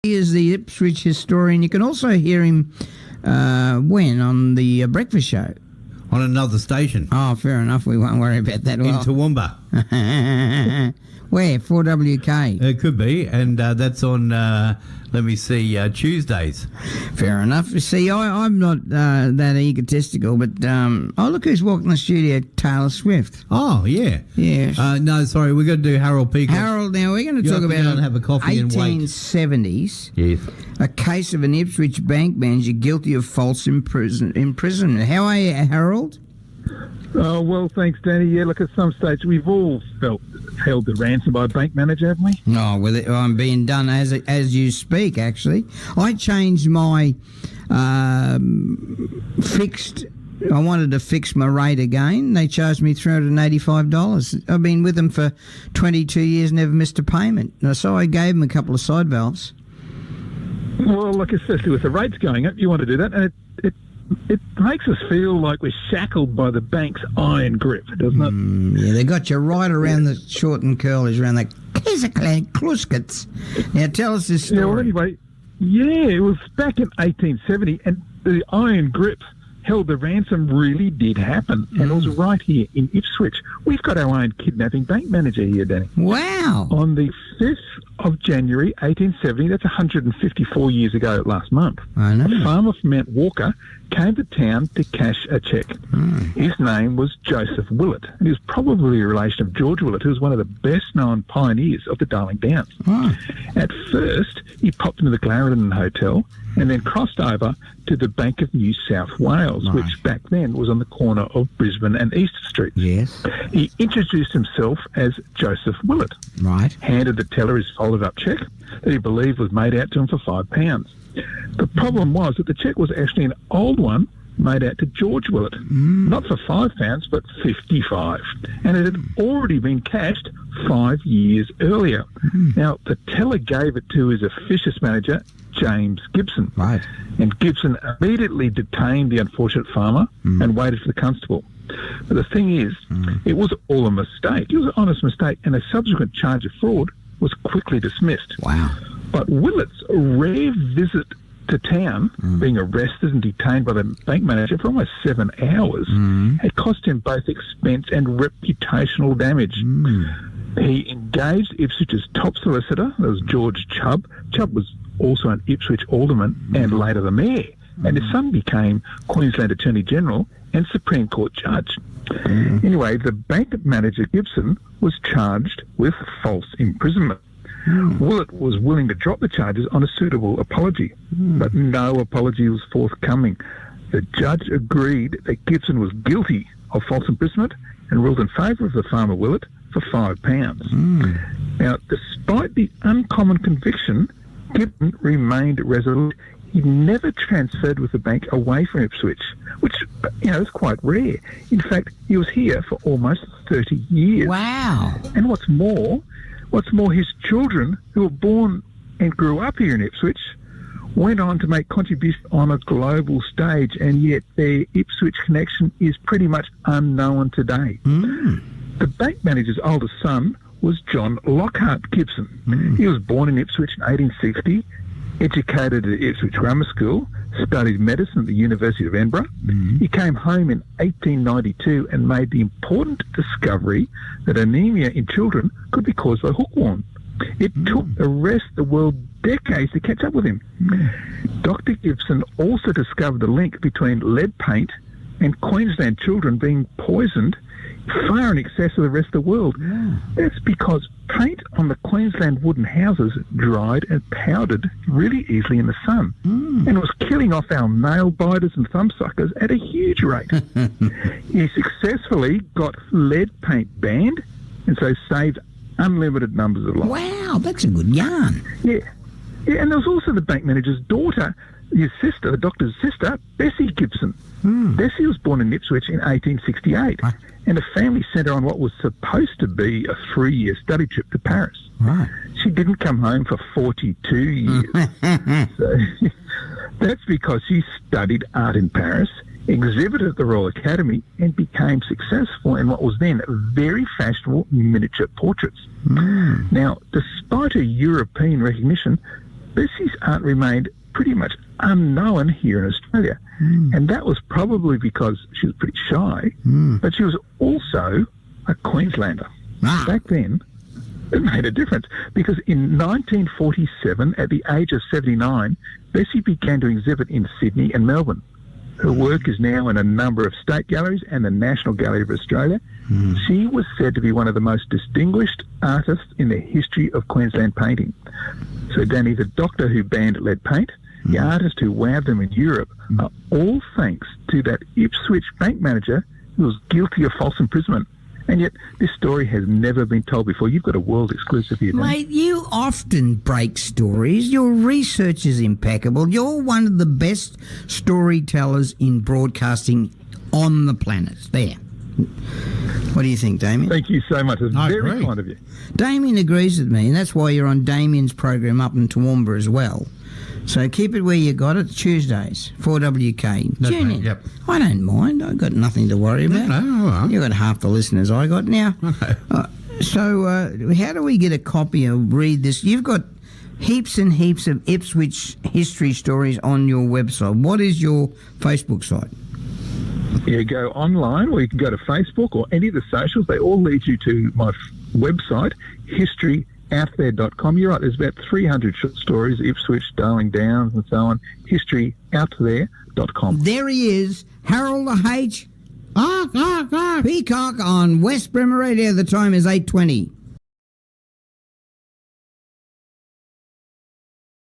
He is the Ipswich historian. You can also hear him on the breakfast show. On another station. Oh, fair enough. We won't worry about that. In Toowoomba. Where? 4WK? It could be, and that's on, Tuesdays. Fair enough. See, I'm not that egotistical, but look who's walking the studio, Taylor Swift. Oh, yeah. Yeah. No, sorry, we've got to do Harold Peacock. Harold, now we're going to talk about and have a coffee 1870s. Yes. A case of an Ipswich bank manager guilty of false imprisonment. How are you, Harold? Oh, well, thanks, Danny. Yeah, look, at some stage we've all felt held to ransom by a bank manager, haven't we? No, well, I'm being done as you speak, actually. I changed my fixed... I wanted to fix my rate again. They charged me $385. I've been with them for 22 years, never missed a payment. So I gave them a couple of side valves. Well, look, especially with the rates going up, you want to do that, and it makes us feel like we're shackled by the bank's iron grip, doesn't it? Yeah, they got you right around the short and curlies, around the kluskets. Now, tell us this story. Yeah, well, anyway, it was back in 1870, and the iron grip held the ransom really did happen, and it was right here in Ipswich. We've got our own kidnapping bank manager here, Danny. Wow. On the 5th of January 1870, that's 154 years ago last month, I know. a farmer from Mount Walker came to town to cash a cheque. His name was Joseph Willett, and he was probably a relation of George Willett, who was one of the best-known pioneers of the Darling Downs. At first, he popped into the Clarendon Hotel and then crossed over to the Bank of New South Wales, which back then was on the corner of Brisbane and Easter Street. Yes. He introduced himself as Joseph Willett. Right. Handed the teller his folded-up cheque that he believed was made out to him for £5. The problem was that the cheque was actually an old one made out to George Willett, not for £5, but 55, and it had already been cashed 5 years earlier. Now, the teller gave it to his officious manager, James Gibson. Right. And Gibson immediately detained the unfortunate farmer and waited for the constable. But the thing is, it was all a mistake. It was an honest mistake, and a subsequent charge of fraud was quickly dismissed. Wow. But Willett's rare visit to town, being arrested and detained by the bank manager for almost 7 hours, had cost him both expense and reputational damage. He engaged Ipswich's top solicitor, that was George Chubb. Chubb was also an Ipswich alderman and later the mayor, and his son became Queensland Attorney General and Supreme Court judge. Anyway, the bank manager, Gibson, was charged with false imprisonment. Willett was willing to drop the charges on a suitable apology, but no apology was forthcoming. The judge agreed that Gibson was guilty of false imprisonment and ruled in favour of the farmer Willett for £5. Now, despite the uncommon conviction, Gibson remained resolute. He never transferred with the bank away from Ipswich, which, is quite rare. In fact, he was here for almost 30 years. Wow. And what's more, his children, who were born and grew up here in Ipswich, went on to make contributions on a global stage, and yet their Ipswich connection is pretty much unknown today. The bank manager's oldest son was John Lockhart Gibson. He was born in Ipswich in 1860, educated at Ipswich Grammar School, studied medicine at the University of Edinburgh. He came home in 1892 and made the important discovery that anemia in children could be caused by hookworm. It took the rest of the world decades to catch up with him. Dr. Gibson also discovered the link between lead paint and Queensland children being poisoned far in excess of the rest of the world. That's because paint on the Queensland wooden houses dried and powdered really easily in the sun and was killing off our nail biters and thumbsuckers at a huge rate. He successfully got lead paint banned and so saved unlimited numbers of lives. Wow, that's a good yarn. Yeah, and there was also the bank manager's daughter, his sister, the doctor's sister, Bessie Gibson. Bessie was born in Ipswich in 1868. And the family sent her on what was supposed to be a 3-year study trip to Paris. Right. She didn't come home for 42 years. So that's because she studied art in Paris, exhibited at the Royal Academy, and became successful in what was then very fashionable miniature portraits. Now, despite her European recognition, Bessie's aunt remained pretty much unknown here in Australia. And that was probably because she was pretty shy, but she was also a Queenslander. Back then, it made a difference because in 1947, at the age of 79, Bessie began to exhibit in Sydney and Melbourne. Her work is now in a number of state galleries and the National Gallery of Australia. She was said to be one of the most distinguished artists in the history of Queensland painting. So, Danny, the doctor who banned lead paint, the artist who wowed them in Europe, are all thanks to that Ipswich bank manager who was guilty of false imprisonment. And yet, this story has never been told before. You've got a world exclusive here, Danny. Mate, you often break stories. Your research is impeccable. You're one of the best storytellers in broadcasting on the planet. There. What do you think, Damien? Thank you so much. It's I very agree. kind of you. Damien agrees with me, and that's why you're on Damien's program up in Toowoomba as well. So keep it where you got it, Tuesdays, 4WK. That's Tune right, in. yep. I don't mind. I've got nothing to worry about. No, all right. You've got half the listeners I got now. Okay. So how do we get a copy or read this? You've got heaps and heaps of Ipswich history stories on your website. What is your Facebook site? You go online, or you can go to Facebook or any of the socials. They all lead you to my website, historyouthere.com. You're right, there's about 300 short stories, Ipswich, Darling Downs and so on, historyouthere.com. There he is, Harold H. Peacock on West Bremer Radio. The time is 8:20.